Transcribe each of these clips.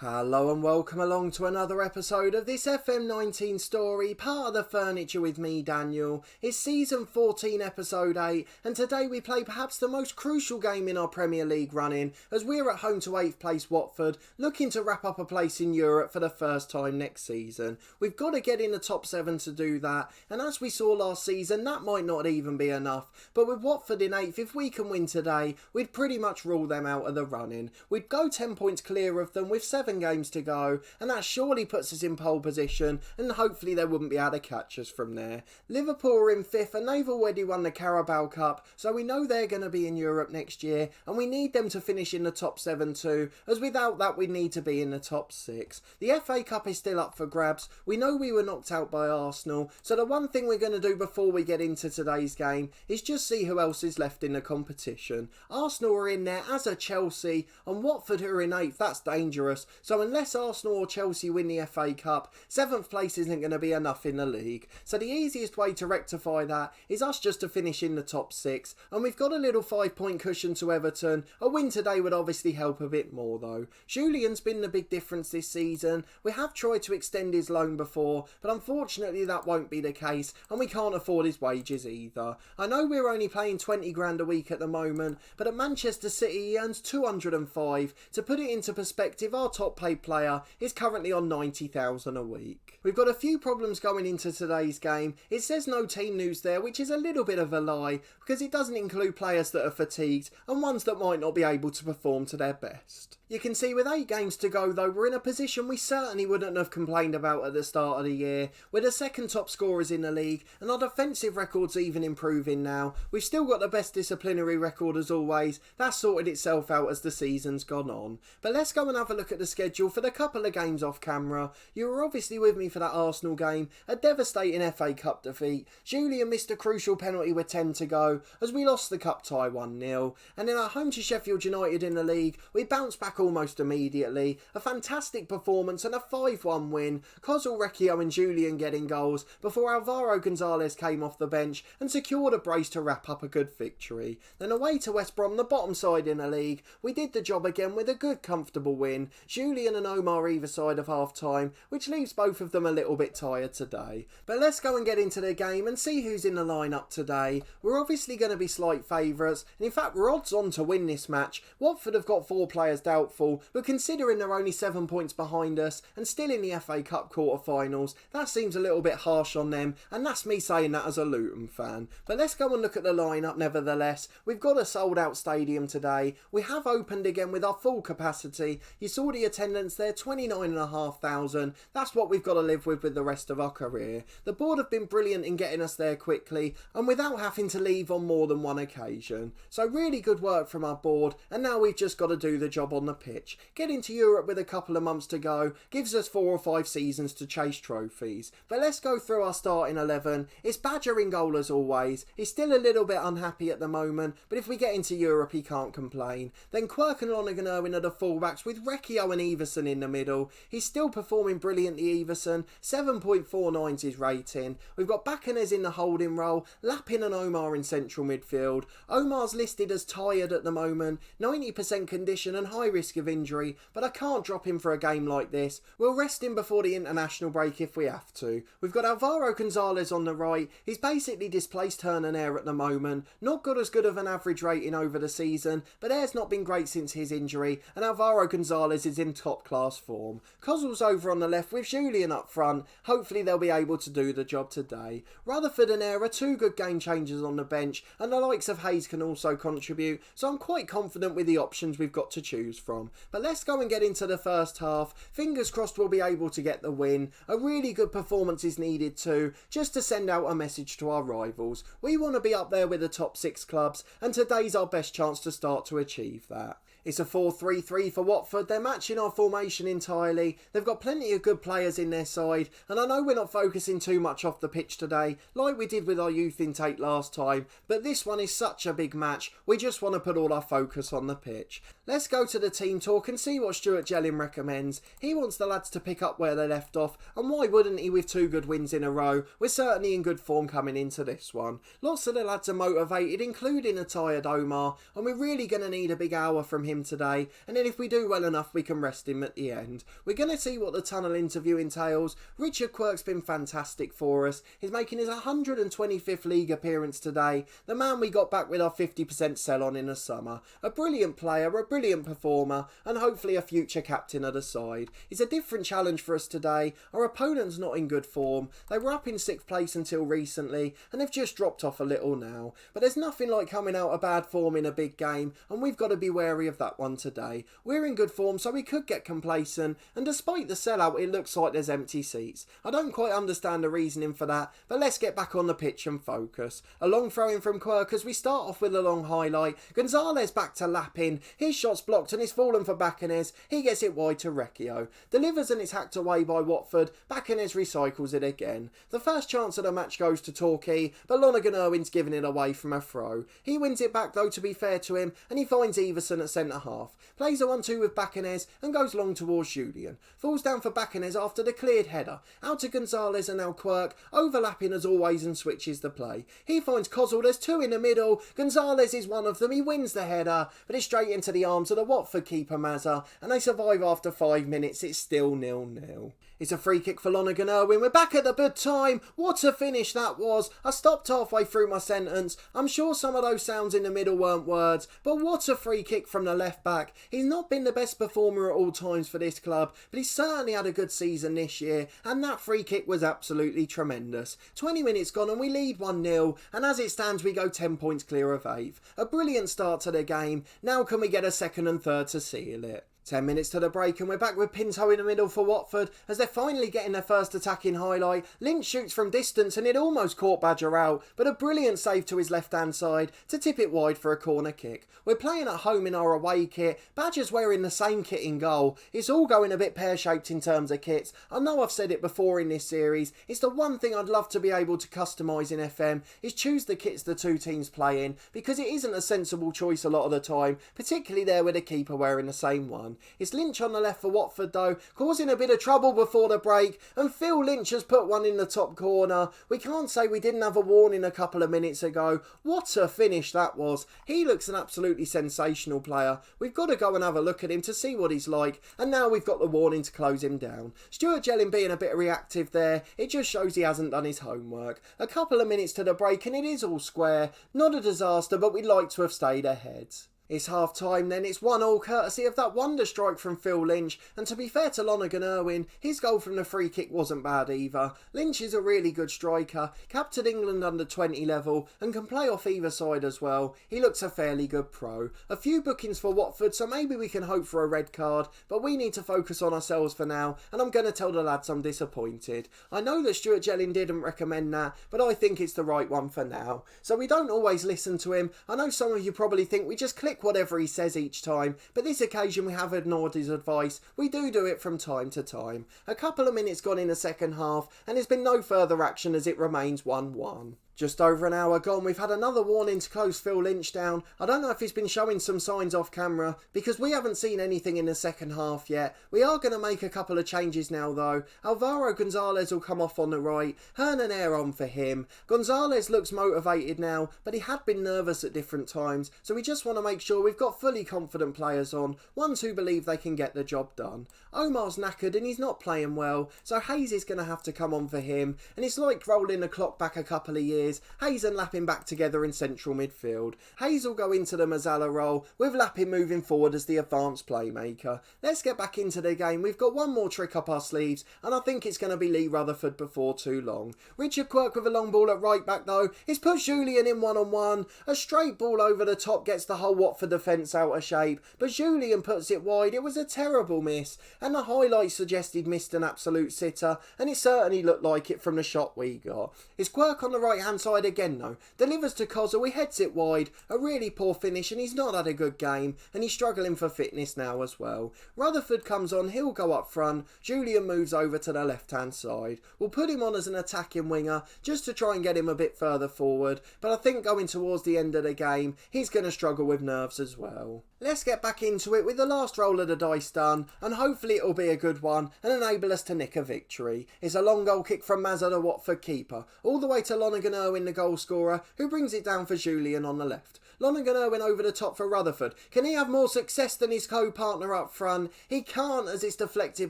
Hello and welcome along to another episode of this FM19 story, part of the Furniture with me, Daniel. It's season 14, episode 8, and today we play perhaps the most crucial game in our Premier League running, as we're at home to 8th place Watford, looking to wrap up a place in Europe for the first time next season. We've got to get in the top 7 to do that, and as we saw last season, that might not even be enough. But with Watford in 8th, if we can win today, we'd pretty much rule them out of the running. We'd go 10 points clear of them with 7 games to go, and that surely puts us in pole position, and hopefully they wouldn't be able to catch us from there. Liverpool are in 5th, and they've already won the Carabao Cup, so we know they're going to be in Europe next year, and we need them to finish in the top 7 too, as without that we need to be in the top 6. The FA Cup is still up for grabs. We know we were knocked out by Arsenal, so the one thing we're going to do before we get into today's game is just see who else is left in the competition. Arsenal are in there, as are Chelsea, and Watford who are in 8th. That's dangerous, so unless Arsenal or Chelsea win the FA Cup, 7th place isn't going to be enough in the league. So the easiest way to rectify that is us just to finish in the top 6, and we've got a little 5-point cushion to Everton. A win today would obviously help a bit more though. Julian's been the big difference this season. We have tried to extend his loan before, but unfortunately that won't be the case, and we can't afford his wages either. I know we're only paying 20 grand a week at the moment, but at Manchester City he earns 205. To put it into perspective, our top paid player is currently on 90,000 a week. We've got a few problems going into today's game. It says no team news there, which is a little bit of a lie, because it doesn't include players that are fatigued and ones that might not be able to perform to their best. You can see with 8 games to go though, we're in a position we certainly wouldn't have complained about at the start of the year. We're the second top scorers in the league, and our defensive record's even improving now. We've still got the best disciplinary record as always. That's sorted itself out as the season's gone on. But let's go and have a look at the schedule for the couple of games off camera. You were obviously with me for that Arsenal game, a devastating FA Cup defeat. Julian missed a crucial penalty with 10 to go as we lost the cup tie 1-0. And in our home to Sheffield United in the league, we bounced back almost immediately. A fantastic performance and a 5-1 win. Kozul, Recchio and Julian getting goals before Alvaro Gonzalez came off the bench and secured a brace to wrap up a good victory. Then away to West Brom, the bottom side in the league, we did the job again with a good comfortable win. Julian and Omar either side of half time, which leaves both of them a little bit tired today. But let's go and get into the game and see who's in the lineup today. We're obviously going to be slight favourites, and in fact we're odds on to win this match. Watford have got 4 players doubtful, but considering they're only 7 points behind us and still in the FA Cup quarter-finals, that seems a little bit harsh on them, and that's me saying that as a Luton fan. But let's go and look at the lineup nevertheless. We've got a sold out stadium today. We have opened again with our full capacity. You saw the attendance there, 29,500. That's what we've got to live with the rest of our career. The board have been brilliant in getting us there quickly and without having to leave on more than one occasion. So really good work from our board, and now we've just got to do the job on the pitch. Getting to Europe with a couple of months to go gives us 4 or 5 seasons to chase trophies. But let's go through our starting 11. It's Badger in goal as always. He's still a little bit unhappy at the moment, but if we get into Europe he can't complain. Then Quirk and Lonergan Irwin are the fullbacks with Recchio and Everson in the middle. He's still performing brilliantly, Everson. 7.49 is his rating. We've got Baccanes in the holding role, Lapin and Omar in central midfield. Omar's listed as tired at the moment, 90% condition and high risk of injury, but I can't drop him for a game like this. We'll rest him before the international break if we have to. We've got Alvaro Gonzalez on the right. He's basically displaced Hearn and Air at the moment. Not got as good of an average rating over the season, but Air's not been great since his injury, and Alvaro Gonzalez is in top class form. Kozul's over on the left with Julian up front. Hopefully they'll be able to do the job today. Rutherford and Air are 2 good game changers on the bench, and the likes of Hayes can also contribute, so I'm quite confident with the options we've got to choose from. But let's go and get into the first half. Fingers crossed we'll be able to get the win. A really good performance is needed too, just to send out a message to our rivals. We want to be up there with the top 6 clubs, and today's our best chance to start to achieve that. It's a 4-3-3 for Watford. They're matching our formation entirely. They've got plenty of good players in their side, and I know we're not focusing too much off the pitch today, like we did with our youth intake last time, but this one is such a big match, we just want to put all our focus on the pitch. Let's go to the team talk and see what Stuart Jelling recommends. He wants the lads to pick up where they left off, and why wouldn't he with 2 good wins in a row? We're certainly in good form coming into this one. Lots of the lads are motivated, including a tired Omar, and we're really going to need a big hour from him him today, and then if we do well enough we can rest him at the end. We're going to see what the tunnel interview entails. Richard Quirk's been fantastic for us. He's making his 125th league appearance today, the man we got back with our 50% sell on in the summer. A brilliant player, a brilliant performer, and hopefully a future captain of the side. It's a different challenge for us today. Our opponent's not in good form. They were up in 6th place until recently, and they've just dropped off a little now. But there's nothing like coming out of bad form in a big game, and we've got to be wary of that one today. We're in good form, so we could get complacent, and despite the sellout, it looks like there's empty seats. I don't quite understand the reasoning for that, but let's get back on the pitch and focus. A long throw in from Quirk as we start off with a long highlight. Gonzalez back to lapping. His shot's blocked and it's fallen for Bacanes. He gets it wide to Recchio. Delivers and it's hacked away by Watford. Bacanes recycles it again. The first chance of the match goes to Torquay, but Lonergan Irwin's giving it away from a throw. He wins it back though, to be fair to him, and he finds Everson at centre half. Plays a 1-2 with Bacanes and goes long towards Julian. Falls down for Bacanes after the cleared header. Out to Gonzalez and now Quirk, overlapping as always and switches the play. He finds Kozzel, there's two in the middle. Gonzalez is one of them, he wins the header, but it's straight into the arms of the Watford keeper Mazza, and they survive after 5 minutes. It's still 0-0. It's a free kick for Lonergan Irwin. We're back at the good time. What a finish that was. I stopped halfway through my sentence. I'm sure some of those sounds in the middle weren't words, but what a free kick from the left back. He's not been the best performer at all times for this club, but he's certainly had a good season this year, and that free kick was absolutely tremendous. 20 minutes gone and we lead 1-0, and as it stands we go 10 points clear of 8th. A brilliant start to the game. Now can we get a second and third to seal it? 10 minutes to the break and we're back with Pinto in the middle for Watford as they're finally getting their first attacking highlight. Lynch shoots from distance and it almost caught Badger out, but a brilliant save to his left hand side to tip it wide for a corner kick. We're playing at home in our away kit. Badger's wearing the same kit in goal. It's all going a bit pear-shaped in terms of kits. I know I've said it before in this series. It's the one thing I'd love to be able to customise in FM is choose the kits the two teams play in, because it isn't a sensible choice a lot of the time, particularly there with the keeper wearing the same one. It's Lynch on the left for Watford though, causing a bit of trouble before the break, and Phil Lynch has put one in the top corner. We can't say we didn't have a warning a couple of minutes ago. What a finish that was. He looks an absolutely sensational player. We've got to go and have a look at him to see what he's like, and now we've got the warning to close him down. Stuart Jelling being a bit reactive there, it just shows he hasn't done his homework. A couple of minutes to the break and it is all square. Not a disaster, but we'd like to have stayed ahead. It's half time then, it's 1-1 courtesy of that wonder strike from Phil Lynch, and to be fair to Lonergan Irwin, his goal from the free kick wasn't bad either. Lynch is a really good striker, capped at England under 20 level and can play off either side as well. He looks a fairly good pro. A few bookings for Watford, so maybe we can hope for a red card, but we need to focus on ourselves for now, and I'm going to tell the lads I'm disappointed. I know that Stuart Jelling didn't recommend that, but I think it's the right one for now. So we don't always listen to him. I know some of you probably think we just click whatever he says each time, but this occasion we have ignored his advice. We do it from time to time. A couple of minutes gone in the second half and there's been no further action as it remains 1-1. Just over an hour gone, we've had another warning to close Phil Lynch down. I don't know if he's been showing some signs off camera, because we haven't seen anything in the second half yet. We are going to make a couple of changes now though. Alvaro Gonzalez will come off on the right, Hernan Air on for him. Gonzalez looks motivated now, but he had been nervous at different times, so we just want to make sure we've got fully confident players on, ones who believe they can get the job done. Omar's knackered and he's not playing well, so Hayes is going to have to come on for him, and it's like rolling the clock back a couple of years. Hayes and Lappin back together in central midfield. Hayes will go into the Mazzala role, with Lappin moving forward as the advanced playmaker. Let's get back into the game. We've got one more trick up our sleeves, and I think it's going to be Lee Rutherford before too long. Richard Quirk with a long ball at right back though. He's put Julian in one-on-one. A straight ball over the top gets the whole Watford defence out of shape, but Julian puts it wide. It was a terrible miss, and the highlights suggested missed an absolute sitter, and it certainly looked like it from the shot we got. It's Quirk on the right hand side again though, delivers to Kozzel, he heads it wide, a really poor finish, and he's not had a good game, and he's struggling for fitness now as well. Rutherford comes on, he'll go up front, Julian moves over to the left hand side. We'll put him on as an attacking winger, just to try and get him a bit further forward, but I think going towards the end of the game, he's going to struggle with nerves as well. Let's get back into it with the last roll of the dice done, and hopefully it'll be a good one and enable us to nick a victory. It's a long goal kick from Mazza, the Watford keeper, all the way to Lonergan Lonergan-Irwin the goal scorer, who brings it down for Julian on the left. Lonergan-Irwin over the top for Rutherford. Can he have more success than his co-partner up front? He can't, as it's deflected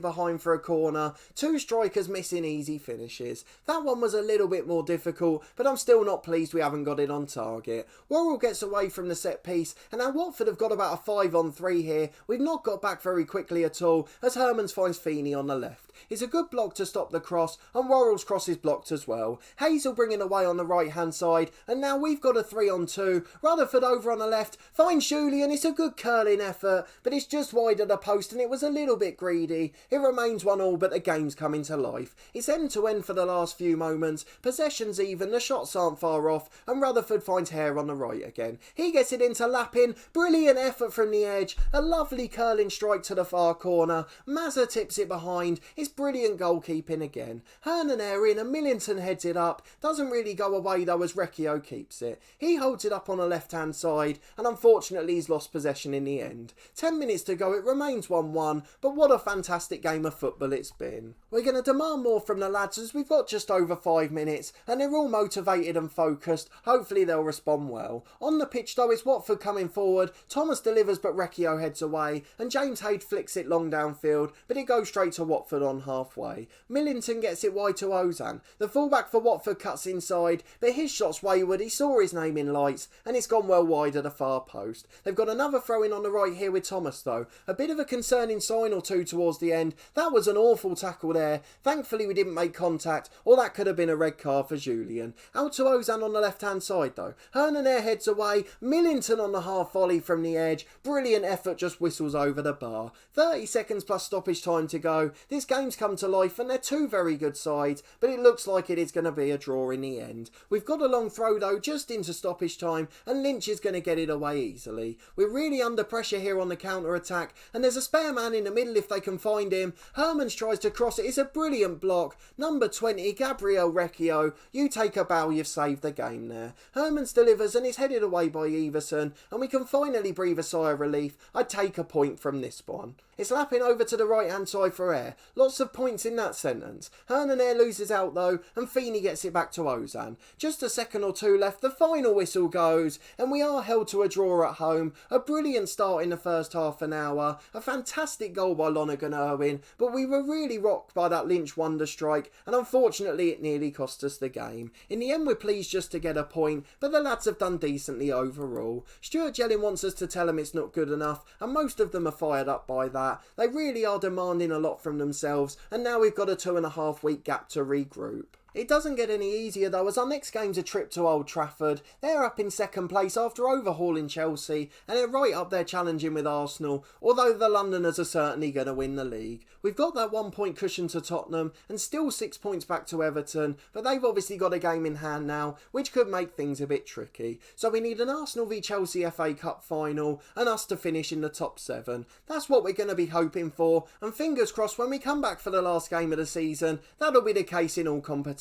behind for a corner. Two strikers missing easy finishes. That one was a little bit more difficult, but I'm still not pleased we haven't got it on target. Worrell gets away from the set piece, and now Watford have got about a 5-on-3 here. We've not got back very quickly at all, as Hermans finds Feeney on the left. It's a good block to stop the cross, and Worrell's cross is blocked as well. Hazel bringing away on the right hand side, and now we've got a 3-on-2. Rutherford over on the left, finds Julian. It's a good curling effort, but it's just wide of the post and it was a little bit greedy. It remains 1-1, but the game's coming to life. It's end to end for the last few moments. Possession's even, the shots aren't far off, and Rutherford finds Hare on the right again. He gets it into Lappin. Brilliant effort from the edge. A lovely curling strike to the far corner. Mazza tips it behind. It's brilliant goalkeeping again. Hernan in, and Millington heads it up. Doesn't really go away though, as Recchio keeps it. He holds it up on the left hand side, and unfortunately he's lost possession in the end. 10 minutes to go, it remains 1-1, but what a fantastic game of football it's been. We're going to demand more from the lads, as we've got just over 5 minutes and they're all motivated and focused. Hopefully they'll respond well. On the pitch though, it's Watford coming forward. Thomas delivers but Recchio heads away, and James Hayde flicks it long downfield, but it goes straight to Watford on halfway. Millington gets it wide to Ozan. The fullback for Watford cuts inside, but his shot's wayward. He saw his name in lights and it's gone well wide of the far post. They've got another throw in on the right here with Thomas though. A bit of a concerning sign or two towards the end. That was an awful tackle there. Thankfully we didn't make contact, or that could have been a red card for Julian. Out to Ozan on the left hand side though. Hernan heads away. Millington on the half volley from the edge. Brilliant effort, just whistles over the bar. 30 seconds plus stoppage time to go. This game's come to life and they're two very good sides, but it looks like it is going to be a draw in the end. We've got a long throw though, just into stoppage time, and Lynch is going to get it away easily. We're really under pressure here on the counter attack, and there's a spare man in the middle if they can find him. Hermans tries to cross it. It's a brilliant block. Number 20, Gabriel Recchio. You take a bow, you've saved the game there. Hermans delivers and it's headed away by Everson, and we can finally breathe a sigh of relief. I'd take a point from this one. It's lapping over to the right hand side for Hare. Lots of points in that sentence. Hernan loses out though, and Feeney gets it back to Ozan. Just a second or two left, the final whistle goes, and we are held to a draw at home. A brilliant start in the first half an hour. A fantastic goal by Lonergan-Irwin, but we were really rocked by that Lynch wonder strike, and unfortunately it nearly cost us the game. In the end we're pleased just to get a point, but the lads have done decently overall. Stuart Jelling wants us to tell them it's not good enough, and most of them are fired up by that. They really are demanding a lot from themselves, and now we've got a 2.5 week gap to regroup. It doesn't get any easier though, as our next game's a trip to Old Trafford. They're up in second place after overhauling Chelsea, and they're right up there challenging with Arsenal, although the Londoners are certainly going to win the league. We've got that 1 point cushion to Tottenham and still 6 points back to Everton, but they've obviously got a game in hand now, which could make things a bit tricky. So we need an Arsenal v Chelsea FA Cup final and us to finish in the top 7. That's what we're going to be hoping for, and fingers crossed when we come back for the last game of the season, that'll be the case in all competitions.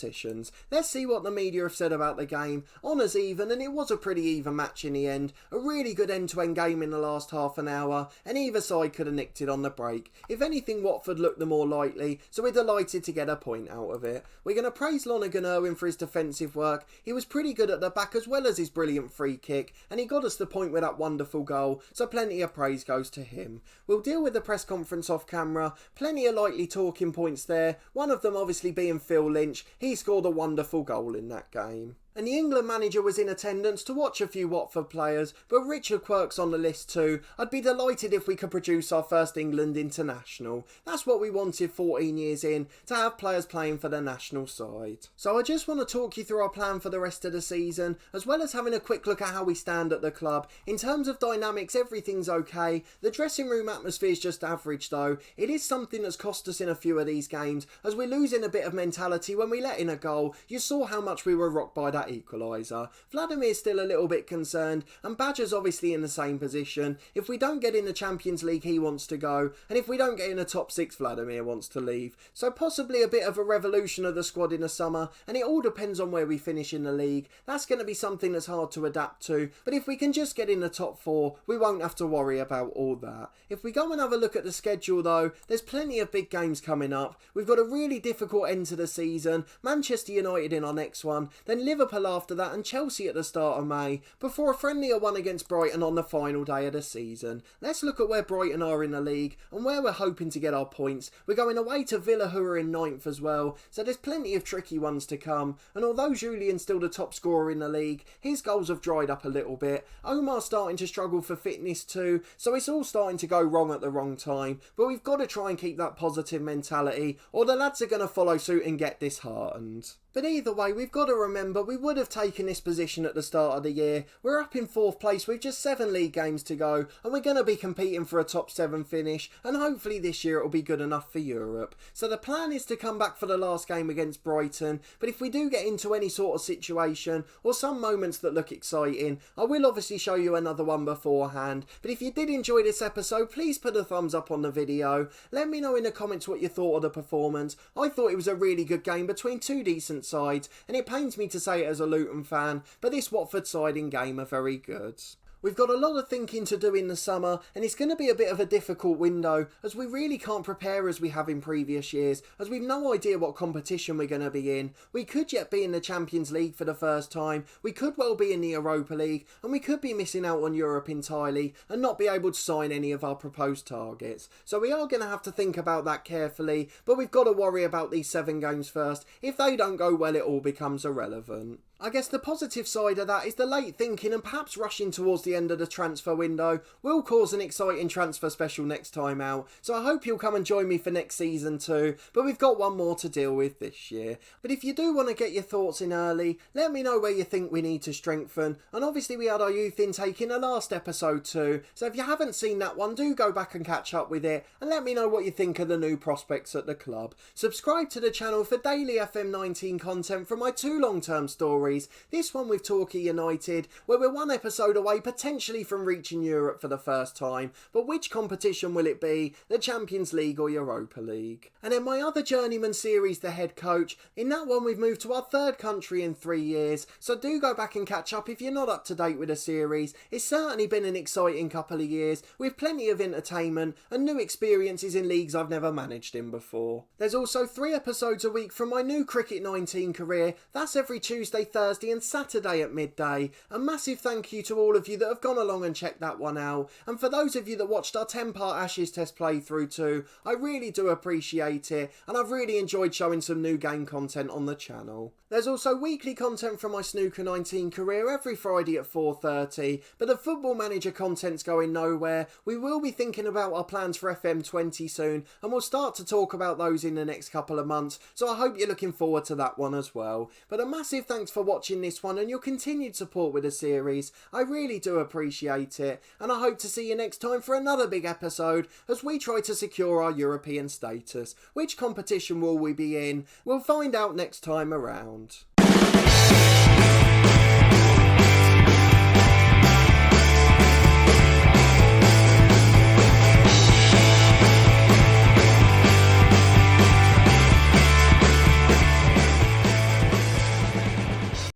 Let's see what the media have said about the game. Honours even, and it was a pretty even match in the end. A really good end-to-end game in the last half an hour, and either side could have nicked it on the break. If anything, Watford looked the more likely, so we're delighted to get a point out of it. We're going to praise Lonergan-Irwin for his defensive work. He was pretty good at the back as well as his brilliant free kick, and he got us the point with that wonderful goal, so plenty of praise goes to him. We'll deal with the press conference off camera. Plenty of likely talking points there, one of them obviously being Phil Lynch. He scored a wonderful goal in that game. And the England manager was in attendance to watch a few Watford players, but Richard Quirk's on the list too. I'd be delighted if we could produce our first England international. That's what we wanted 14 years in, to have players playing for the national side. So I just want to talk you through our plan for the rest of the season, as well as having a quick look at how we stand at the club. In terms of dynamics, everything's okay. The dressing room atmosphere is just average though. It is something that's cost us in a few of these games, as we're losing a bit of mentality when we let in a goal. You saw how much we were rocked by that equaliser. Vladimir's still a little bit concerned, and Badger's obviously in the same position. If we don't get in the Champions League, he wants to go, and if we don't get in the top 6, Vladimir wants to leave. So possibly a bit of a revolution of the squad in the summer, and it all depends on where we finish in the league. That's going to be something that's hard to adapt to, but if we can just get in the top 4, we won't have to worry about all that. If we go and have a look at the schedule though, there's plenty of big games coming up. We've got a really difficult end to the season. Manchester United in our next one, then Liverpool Liverpool after that and Chelsea at the start of May, before a friendlier one against Brighton on the final day of the season. Let's look at where Brighton are in the league and where we're hoping to get our points. We're going away to Villa, who are in 9th as well, so there's plenty of tricky ones to come. And although Julian's still the top scorer in the league, his goals have dried up a little bit. Omar's starting to struggle for fitness too, so it's all starting to go wrong at the wrong time. But we've got to try and keep that positive mentality, or the lads are going to follow suit and get disheartened. But either way, we've got to remember we would have taken this position at the start of the year. We're up in 4th place with just 7 league games to go, and we're going to be competing for a top 7 finish, and hopefully this year it'll be good enough for Europe. So the plan is to come back for the last game against Brighton, but if we do get into any sort of situation or some moments that look exciting, I will obviously show you another one beforehand. But if you did enjoy this episode, please put a thumbs up on the video. Let me know in the comments what you thought of the performance. I thought it was a really good game between two decent sides, and it pains me to say it as a Luton fan, but this Watford side in game are very good. We've got a lot of thinking to do in the summer, and it's going to be a bit of a difficult window as we really can't prepare as we have in previous years, as we've no idea what competition we're going to be in. We could yet be in the Champions League for the first time, we could well be in the Europa League, and we could be missing out on Europe entirely and not be able to sign any of our proposed targets. So we are going to have to think about that carefully, but we've got to worry about these 7 games first. If they don't go well, it all becomes irrelevant. I guess the positive side of that is the late thinking and perhaps rushing towards the end of the transfer window will cause an exciting transfer special next time out, so I hope you'll come and join me for next season too, but we've got one more to deal with this year. But if you do want to get your thoughts in early, let me know where you think we need to strengthen, and obviously we had our youth intake in the last episode too, so if you haven't seen that one, do go back and catch up with it, and let me know what you think of the new prospects at the club. Subscribe to the channel for daily FM19 content from my 2 long-term stories. This one with Torquay United, where we're 1 episode away potentially from reaching Europe for the first time, but which competition will it be, the Champions League or Europa League? And then my other journeyman series, The Head Coach, in that one we've moved to our 3rd country in 3 years, so do go back and catch up if you're not up to date with the series. It's certainly been an exciting couple of years, with plenty of entertainment and new experiences in leagues I've never managed in before. There's also 3 episodes a week from my new Cricket 19 career, that's every Tuesday, Thursday and Saturday at midday. A massive thank you to all of you that have gone along and checked that one out, and for those of you that watched our 10-part Ashes test playthrough too, I really do appreciate it, and I've really enjoyed showing some new game content on the channel. There's also weekly content from my Snooker 19 career every Friday at 4:30, but the Football Manager content's going nowhere. We will be thinking about our plans for FM20 soon, and we'll start to talk about those in the next couple of months, so I hope you're looking forward to that one as well. But a massive thanks for watching this one and your continued support with the series. I really do appreciate it, and I hope to see you next time for another big episode as we try to secure our European status. Which competition will we be in? We'll find out next time around.